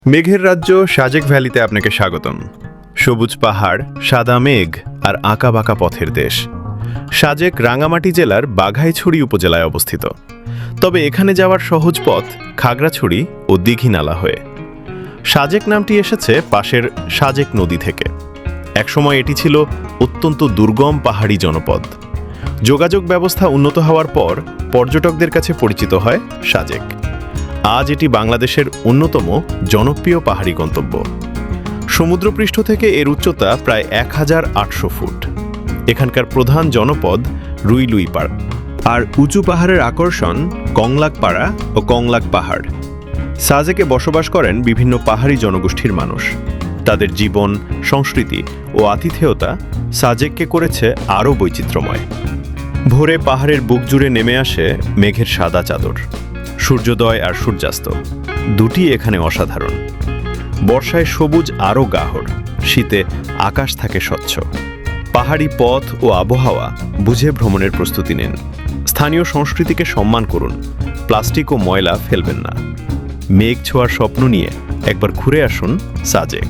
মেঘের রাজ্য সাজেক ভ্যালিতে আপনাকে স্বাগতম। সবুজ পাহাড়, সাদা মেঘ আর আঁকাবাঁকা পথের দেশ। সাজেক রাঙ্গামাটি জেলার বাঘাইছড়ি উপজেলায় অবস্থিত। তবে এখানে যাওয়ার সহজ পথ খাগড়াছড়ি ও দীঘিনালা হয়ে। সাজেক নামটি এসেছে পাশের সাজেক নদী থেকে। একসময় এটি ছিল অত্যন্ত দুর্গম পাহাড়ি জনপদ। যোগাযোগ ব্যবস্থা উন্নত হওয়ার পর পর্যটকদের কাছে পরিচিত হয় সাজেক। আজ এটি বাংলাদেশের অন্যতম জনপ্রিয় পাহাড়ি গন্তব্য। সমুদ্রপৃষ্ঠ থেকে এর উচ্চতা প্রায় ১,৮০০ ফুট। এখানকার প্রধান জনপদ রুইলুইপাড়া, আর উঁচু পাহাড়ের আকর্ষণ কংলাকপাড়া ও কংলাক পাহাড়। সাজেকে বসবাস করেন বিভিন্ন পাহাড়ি জনগোষ্ঠীর মানুষ। তাদের জীবন, সংস্কৃতি ও আতিথেয়তা সাজেককে করেছে আরও বৈচিত্র্যময়। ভোরে পাহাড়ের বুক জুড়ে নেমে আসে মেঘের সাদা চাদর। সূর্যোদয় আর সূর্যাস্ত দুটি এখানে অসাধারণ। বর্ষায় সবুজ আরও গাঢ়, শীতে আকাশ থাকে স্বচ্ছ। পাহাড়ি পথ ও আবহাওয়া বুঝে ভ্রমণের প্রস্তুতি নিন। স্থানীয় সংস্কৃতিকে সম্মান করুন, প্লাস্টিক ও ময়লা ফেলবেন না। মেঘ ছোঁয়ার স্বপ্ন নিয়ে একবার ঘুরে আসুন সাজেক।